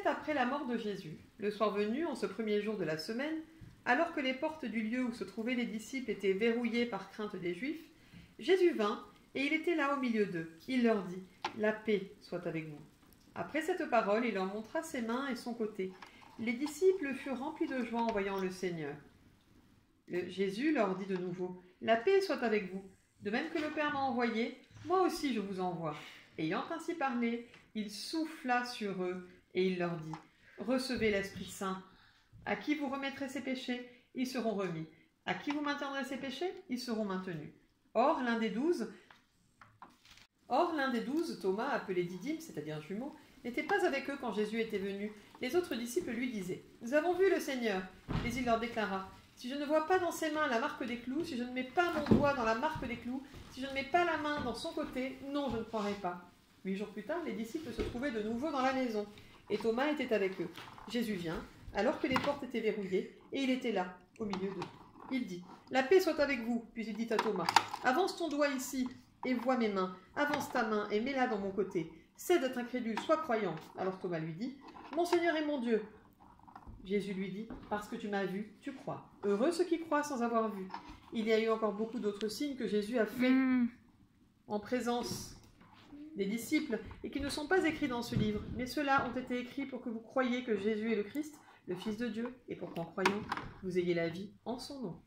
C'était après la mort de Jésus. Le soir venu, en ce premier jour de la semaine, alors que les portes du lieu où se trouvaient les disciples étaient verrouillées par crainte des Juifs, Jésus vint, et il était là au milieu d'eux. Il leur dit : « La paix soit avec vous. » Après cette parole, il leur montra ses mains et son côté. Les disciples furent remplis de joie en voyant le Seigneur. Jésus leur dit de nouveau : « La paix soit avec vous. De même que le Père m'a envoyé, moi aussi je vous envoie. » Ayant ainsi parlé, il souffla sur eux et il leur dit : « Recevez l'Esprit Saint. À qui vous remettrez ses péchés, ils seront remis. À qui vous maintiendrez ses péchés, ils seront maintenus. » Or, l'un des 12, Thomas, appelé Didyme, c'est-à-dire jumeau, n'était pas avec eux quand Jésus était venu. Les autres disciples lui disaient : « Nous avons vu le Seigneur. » Mais il leur déclara : « Si je ne vois pas dans ses mains la marque des clous, si je ne mets pas mon doigt dans la marque des clous, si je ne mets pas la main dans son côté, non, je ne croirai pas. » 8 jours plus tard, les disciples se trouvaient de nouveau dans la maison, et Thomas était avec eux. Jésus vient, alors que les portes étaient verrouillées, et il était là, au milieu d'eux. Il dit : « La paix soit avec vous. » Puis il dit à Thomas : « Avance ton doigt ici, et vois mes mains. Avance ta main, et mets-la dans mon côté. Cesse d'être incrédule, sois croyant. » Alors Thomas lui dit : « Mon Seigneur et mon Dieu. » Jésus lui dit : « Parce que tu m'as vu, tu crois. Heureux ceux qui croient sans avoir vu. » Il y a eu encore beaucoup d'autres signes que Jésus a fait en présence des disciples et qui ne sont pas écrits dans ce livre, mais ceux-là ont été écrits pour que vous croyiez que Jésus est le Christ, le Fils de Dieu, et pour qu'en croyant, vous ayez la vie en son nom.